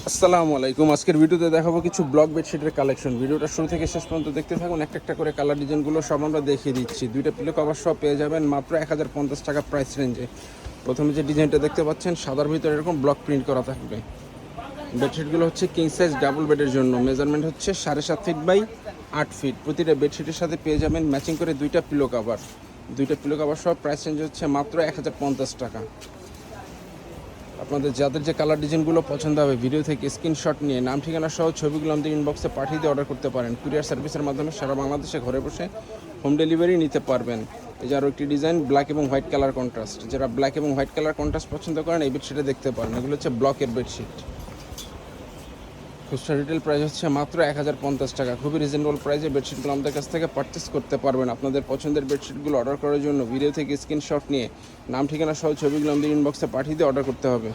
আসসালামু আলাইকুম। আজকের ভিডিওতে দেখাবো কিছু ব্লক বেডশিটের কালেকশন। ভিডিওটা শুরু থেকে শেষ পর্যন্ত দেখতে থাকুন। একটা একটা করে কালার ডিজাইনগুলো সব আমরা দেখিয়ে দিচ্ছি। দুইটা পিলো কভার সব পেয়ে যাবেন মাত্র 1050 টাকা প্রাইস রেঞ্জে। প্রথমে যে ডিজাইনটা দেখতে পাচ্ছেন সাদার ভিতরে এরকম ব্লক প্রিন্ট করা থাকবে। বেডশিটগুলো হচ্ছে কিং সাইজ ডাবল বেডের জন্য। মেজারমেন্ট হচ্ছে 7.5 ফিট বাই 8 ফিট। প্রতিটা বেডশিটের সাথে পেয়ে যাবেন ম্যাচিং করে দুইটা পিলো কভার। দুইটা পিলো কভার সব প্রাইস রেঞ্জ হচ্ছে মাত্র 1050 টাকা। আপনাদের যাদের যে কালার ডিজাইনগুলো পছন্দ হবে ভিডিও থেকে স্ক্রিনশট নিয়ে নাম ঠিকানা সহ ছবিগুলো আমাদের ইনবক্সে পাঠিয়ে দিয়ে অর্ডার করতে পারেন। কুরিয়ার সার্ভিসের মাধ্যমে সারা বাংলাদেশে ঘরে বসে হোম ডেলিভারি নিতে পারবেন। এই যে আরও একটি ডিজাইন ব্ল্যাক এবং হোয়াইট কালার কন্ট্রাস্ট। যারা ব্ল্যাক এবং হোয়াইট কালার কন্ট্রাস্ট পছন্দ করেন এই বেডশিটে দেখতে পারেন। এগুলো হচ্ছে ব্লকের বেডশিট। খুচরা রিটেল প্রাইস হচ্ছে মাত্র 1050 টাকা। খুবই রিজনেবল প্রাইসে বেডশিটগুলো আমাদের কাছ থেকে পারচেস করতে পারবেন। আপনাদের পছন্দের বেডশিটগুলো অর্ডার করার জন্য ভিডিও থেকে স্ক্রিনশট নিয়ে নাম ঠিকানা সহ ছবিগুলো আমাদের ইনবক্সে পাঠিয়ে দিয়ে অর্ডার করতে হবে,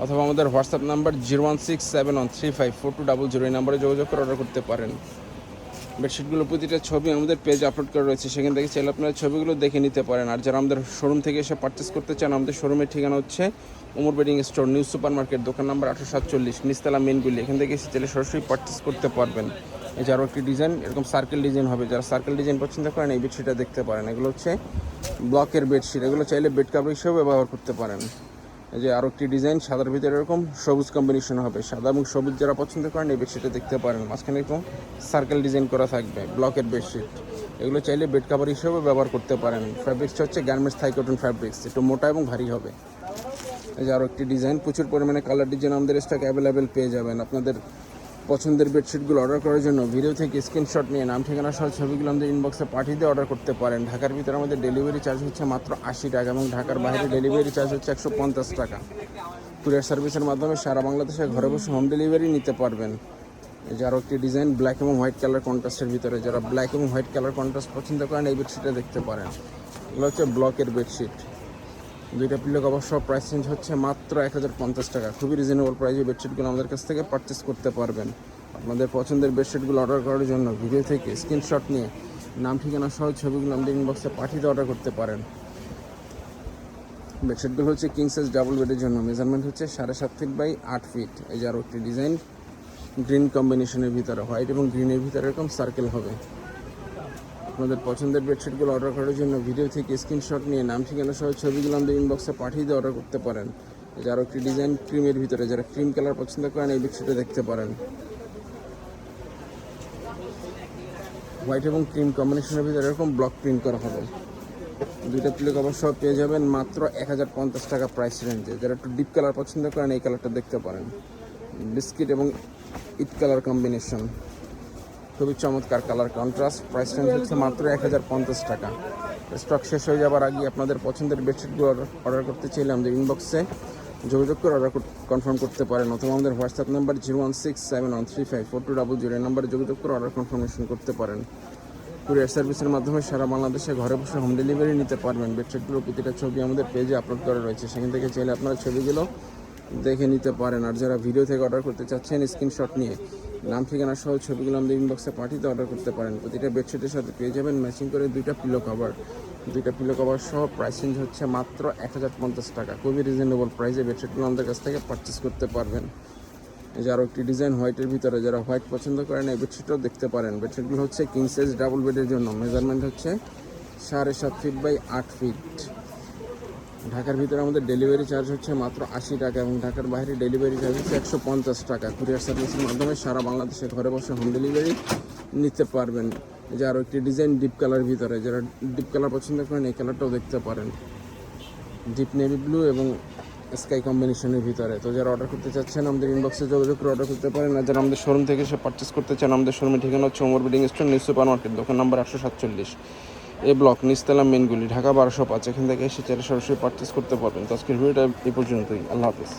অথবা আমাদের হোয়াটসঅ্যাপ নাম্বার 01671354200 এই নাম্বারে যোগাযোগ করে অর্ডার করতে পারেন। বেডশিটগুলো প্রতিটা ছবি আমাদের পেজে আপলোড করা রয়েছে, সেখান থেকে চাইলে আপনারা ছবিগুলো দেখে নিতে পারেন। আর যারা আমাদের শোরুম থেকে এসে পারচেস করতে চান, আমাদের শোরুমের ঠিকানা হচ্ছে Omar bedding store, new super market, দোকান নাম্বার 847, নিচতলা মেনগুলি। এখান থেকে এসে চাইলে সরাসরি পারচেস করতে পারবেন। এই যে আরও একটি ডিজাইন এরকম সার্কেল ডিজাইন হবে, যারা সার্কেল ডিজাইন পছন্দ করেন এই বেডশিটটা দেখতে পারেন। এগুলো হচ্ছে ব্লকের বেডশিট। এগুলো চাইলে বেড কাভার হিসেবে ব্যবহার করতে পারেন। এই যে আরও একটি ডিজাইন সাদার ভিতরে এরকম সবুজ কম্বিনেশন হবে। সাদা এবং সবুজ যারা পছন্দ করেন এই বেডশিটে দেখতে পারেন। মাঝখানে এরকম সার্কেল ডিজাইন করা থাকবে, ব্লকের বেডশিট। এগুলো চাইলে বেড কাভার হিসেবে ব্যবহার করতে পারেন। ফ্যাব্রিক্সটা হচ্ছে গার্মেন্টস থাই কটন ফ্যাব্রিক্স, একটু মোটা এবং ভারী হবে। এই যে আরও একটি ডিজাইন, প্রচুর পরিমাণে কালার ডিজাইন আমাদের স্টক অ্যাভেলেবেল পেয়ে যাবেন। আপনাদের পছন্দের বেডশিটগুলো অর্ডার করার জন্য ভিডিও থেকে স্ক্রিনশট নিয়ে নাম ঠিকানা সহ ছবিগুলো আমাদের ইনবক্সে পাঠিয়ে দিয়ে অর্ডার করতে পারেন। ঢাকার ভিতরে আমাদের ডেলিভারি চার্জ হচ্ছে মাত্র 80 টাকা এবং ঢাকার বাইরে ডেলিভারি চার্জ হচ্ছে 150 টাকা। কুরিয়ার সার্ভিসের মাধ্যমে সারা বাংলাদেশে ঘরে বসে হোম ডেলিভারি নিতে পারবেন। এই যে আরও একটি ডিজাইন ব্ল্যাক এবং হোয়াইট কালার কন্ট্রাস্টের ভিতরে, যারা ব্ল্যাক এবং হোয়াইট কালার কন্ট্রাস্ট পছন্দ করেন এই বেডশিটটা দেখতে পারেন। এগুলো হচ্ছে ব্লকের বেডশিট। দুইটা পিলো কভার সব প্রাইস রেঞ্জ হচ্ছে মাত্র 1050 টাকা। খুবই রিজনেবল প্রাইসে বেডশিটগুলো আমাদের কাছ থেকে পারচেস করতে পারবেন। আপনাদের পছন্দের বেডশিটগুলো অর্ডার করার জন্য ভিডিও থেকে স্ক্রিনশট নিয়ে নাম ঠিকানা সহ ছবিগুলো আমাদের ইনবক্সে পাঠিয়ে অর্ডার করতে পারেন। বেডশিটগুলো হচ্ছে কিং সাইজ ডাবল বেডের জন্য। মেজারমেন্ট হচ্ছে 7.5 ফিট বাই 8 ফিট। এই যে আরও একটি ডিজাইন গ্রিন কম্বিনেশনের ভিতরে, হোয়াইট এবং গ্রিনের ভিতরে এরকম সার্কেল হবে। আপনাদের পছন্দের বেডশিটগুলো অর্ডার করার জন্য ভিডিও থেকে স্ক্রিনশট নিয়ে নাম ঠিকানা সহ ছবিগুলো আমাদের ইনবক্সে পাঠিয়ে দিয়ে অর্ডার করতে পারেন। এই যে আরও একটি ডিজাইন ক্রিমের ভিতরে, যারা ক্রিম কালার পছন্দ করেন এই বেডশিটে দেখতে পারেন। হোয়াইট এবং ক্রিম কম্বিনেশনের ভিতরে এরকম ব্লক প্রিন্ট করা হবে। দুইটা পিলো কভার সব পেয়ে যাবেন মাত্র 1050 টাকা প্রাইস রেঞ্জে। যারা একটু ডিপ কালার পছন্দ করেন এই কালারটা দেখতে পারেন। বিস্কিট এবং ইট কালার কম্বিনেশন, খুবই চমৎকার কালার কন্ট্রাস্ট। প্রাইস রেঞ্জ হচ্ছে মাত্র 1050 টাকা। স্টক শেষ হয়ে যাবার আগে আপনাদের পছন্দের বেডশিটগুলো অর্ডার করতে চাইলে আমাদের ইনবক্সে যোগাযোগ করে অর্ডার কনফার্ম করতে পারেন, অথবা আমাদের হোয়াটসঅ্যাপ নাম্বার 01671354200 এই নাম্বারে যোগাযোগ করে অর্ডার কনফার্মেশন করতে পারেন। কুরিয়ার সার্ভিসের মাধ্যমে সারা বাংলাদেশে ঘরে বসে হোম ডেলিভারি নিতে পারবেন। বেডশিটগুলোর প্রতিটা ছবি আমাদের পেজে আপলোড করা রয়েছে, সেখান থেকে চাইলে আপনারা ছবিগুলো দেখে নিতে পারেন। আর যারা ভিডিও থেকে অর্ডার করতে চাচ্ছেন স্ক্রিনশট নিয়ে নাম ঠিকানা সহ ছবিগুলো আমাদের ইনবক্সে পাঠিয়ে অর্ডার করতে পারেন। প্রতিটা বেডশিটের সাথে পেয়ে যাবেন ম্যাচিং করে দুইটা পিলো কভার। দুইটা পিলো কভার সহ প্রাইস রেঞ্জ হচ্ছে মাত্র 1050 টাকা। খুবই রিজনেবল প্রাইসে বেডশিটগুলো আমাদের কাছ থেকে পারচেস করতে পারবেন। এই যে আরও একটি ডিজাইন হোয়াইটের ভিতরে, যারা হোয়াইট পছন্দ করেন এই বেডশিটও দেখতে পারেন। বেডশিটগুলো হচ্ছে কিং সাইজ ডাবল বেডের জন্য। মেজারমেন্ট হচ্ছে 7.5 ফিট বাই 8 ফিট। ঢাকার ভিতরে আমাদের ডেলিভারি চার্জ হচ্ছে মাত্র 80 টাকা এবং ঢাকার বাইরে ডেলিভারি চার্জ হচ্ছে 150 টাকা। কুরিয়ার সার্ভিসের মাধ্যমে সারা বাংলাদেশে ঘরে বসে হোম ডেলিভারি নিতে পারবেন। যে আরও একটি ডিজাইন ডিপ কালার ভিতরে, যারা ডিপ কালার পছন্দ করেন এই কালারটাও দেখতে পারেন। ডিপ নেভি ব্লু এবং স্কাই কম্বিনেশনের ভিতরে। তো যারা অর্ডার করতে চাচ্ছেন আমাদের ইনবক্সে যোগাযোগ করে অর্ডার করতে পারেন। আর যারা আমাদের শোরুম থেকে এসে পারচেস করতে চান, আমাদের শোরুমের ঠিকানা হচ্ছে Omar bedding store, new super market, দোকান নাম্বার 847, এ ব্লক, নিচতলা মেনগুলি, ঢাকা 1205। এখান থেকে এসে চাইলে সরাসরি পারচেস করতে পারবেন। তো আজকের ভিডিওটা এই পর্যন্তই। আল্লাহ হাফিজ।